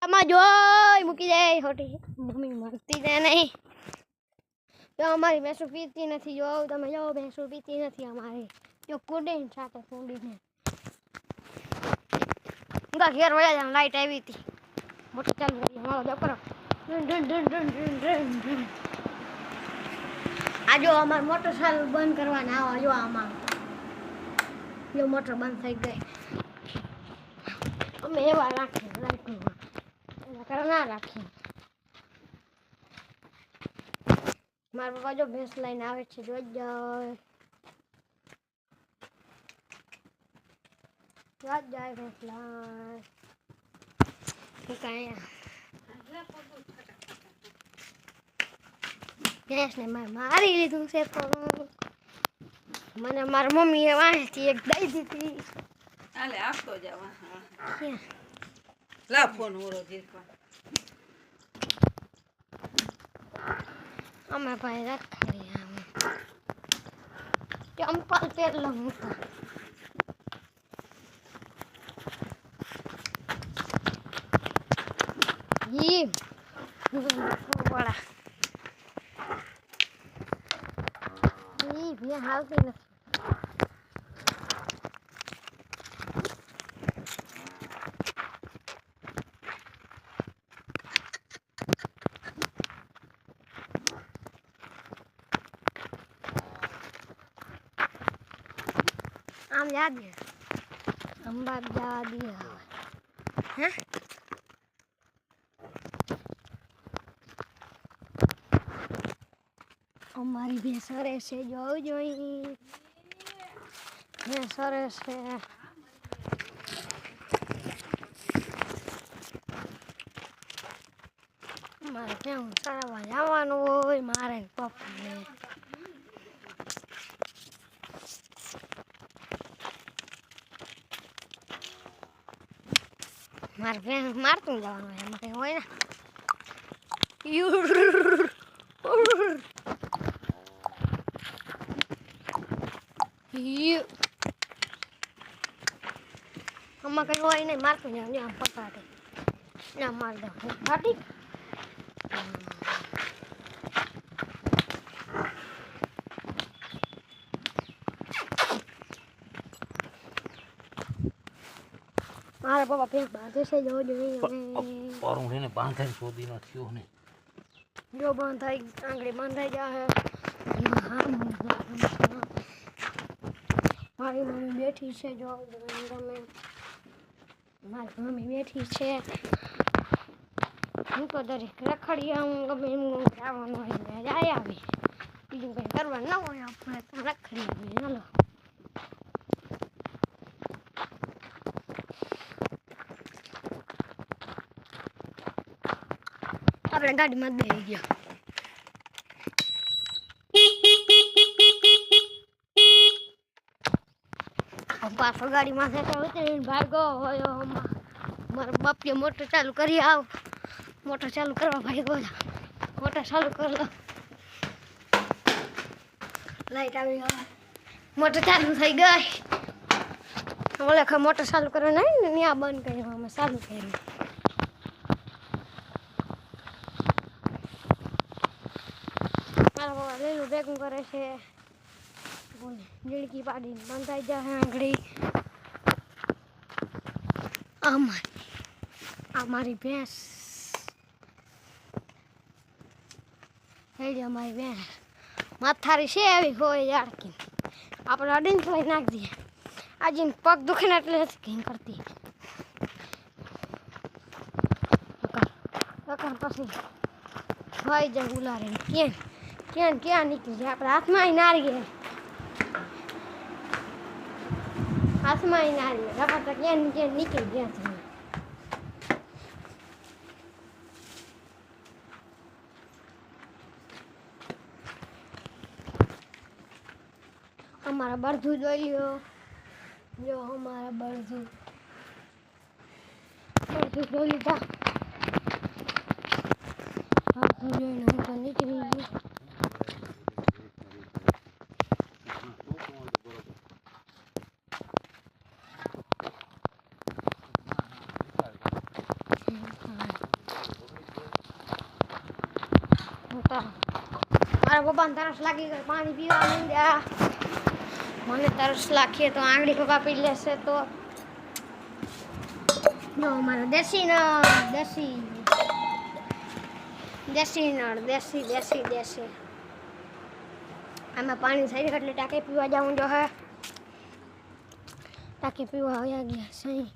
આમાં જોઈ મૂકી દે ખોટી મમ્મી મળતી દે નહીં જો અમારી ભેંસો પીતી નથી જો તમે જો ભેંસો પીતી નથી અમારી જો કુડીને સાથે કુડીને ઉંગા ઘેર વળ્યા જાય લાઈટ આવી હતી મોટર ચાલુ કરી મારો જો કરો આ જો અમાર મોટર ચાલુ બંધ કરવાના આવા જો આમાં જો મોટર બંધ થઈ ગઈ અમે એવા રાખીએ લાઈટમાં એના કરે ના રાખીએ મારા પપ્પા જો ભેંસ લઈને આવે છે જોજો જાય ભેંસ લાઈ ભેંસને મારી લીધું છે પણ મને મારી મમ્મીએ વાંચી એક દઈ દીધી આલે આપતો જાવ લા ફોન ઓરો જીરકો અમે ભાઈ રાખી અમે ચંપલ પહેરલો મૂકો ઈ બડા ઈ ભી હાલતી નથી આમ યાદ છે અંબાબ દાદી હે અમારી ભેંસ રહેશે જોઈ જોઈ ભેંસ રહેશે મારે ત્યાં ચડવા જવાનું હોય મારે પપ્પાને મારે ભેંસ મારતું જવાનું એમાં કંઈ હોય ને આમાં કંઈ હોય નહીં મારતું જવાનું આમ પકડાટે ના માર દઉં ફાટી મારા પપ્પા ભેંસ બાંધે છે જો પરુણીને બાંધાઈ શોધીનો થયો ને જો બાંધાઈ આંગળી બાંધાઈ જાય મારી મમ્મી બેઠી છે જો તમે મારી મમ્મી બેઠી છે હું તો દરેક રખડી આવું ગમે એમ જવાનું હોય જાય આવે બીજું કંઈ કરવા ન હોય આપણે તો રખડી આવીએ ચાલો આપણે ગાડીમાં જ બેસી ગયા પાછો ગાડીમાં સાથે ઉતરીને ભાગો હોય મારા બાપીએ મોટર ચાલુ કરી આવ મોટર ચાલુ કરવા ભાગો મોટર ચાલુ કરી લો લાઈટ આવી ગઈ મોટર ચાલુ થઈ ગઈ ઓલે મોટર ચાલુ કરવાનું નહીં ને ત્યાં બંધ કર્યું અમે ચાલુ કર્યું મારા પપ્પા લીલું ભેગું કરે છે જીણકી પાડીને બંધાઈ જાય આંગળી અમારી ભેંસ અમારી ભેંસ માથારી છે એવી હોય યાડકી આપણે અડીને લઈ નાખી દઈએ આજે પગ દુખે ને એટલે ઘી કરતી પછી ભાઈ જાય ઉલારે ક્યાં નીકળી જાય આપણે હાથમાં નારીએ હાથમાં નારીએ આપણે ક્યાં નીકળી ગયા છે हमारा बर्धू जो लियो जो हमारा बर्धू जो लीधा बर्धू जो हम तो निकली મારા પપ્પાને તરસ લાગી ગઈ, પાણી પીવા માંડ્યા. મને તરસ લાગીએ તો આંગળી પપ્પા પી લેશે. તો જો મારા દેશી નળ, દેશી નળ, દેશી. આમાં પાણી થઈ એટલે ટાંકી પીવા જવું જો હે. ટાંકી પીવા આવ્યા ગયા સહી.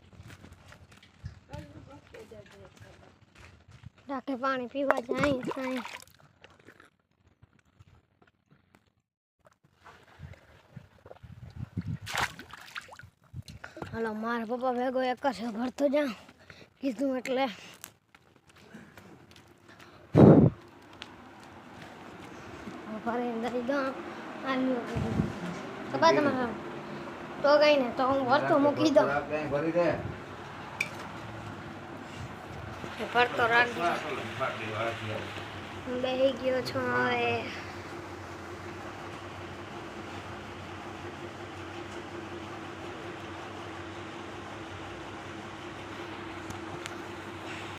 ટાંકી પાણી પીવા જાય સહી. હાલો મારા પપ્પા ભેગો એક જ ભરતો જાઉં કીધું એટલે. ભરીને દઈ દઉં. આલ્યો ખબર તમારે તો કઈ ને તો હું ભરતો મૂકી દઉં. ભરતો રાખજો. હું બેસી ગયો છું હવે.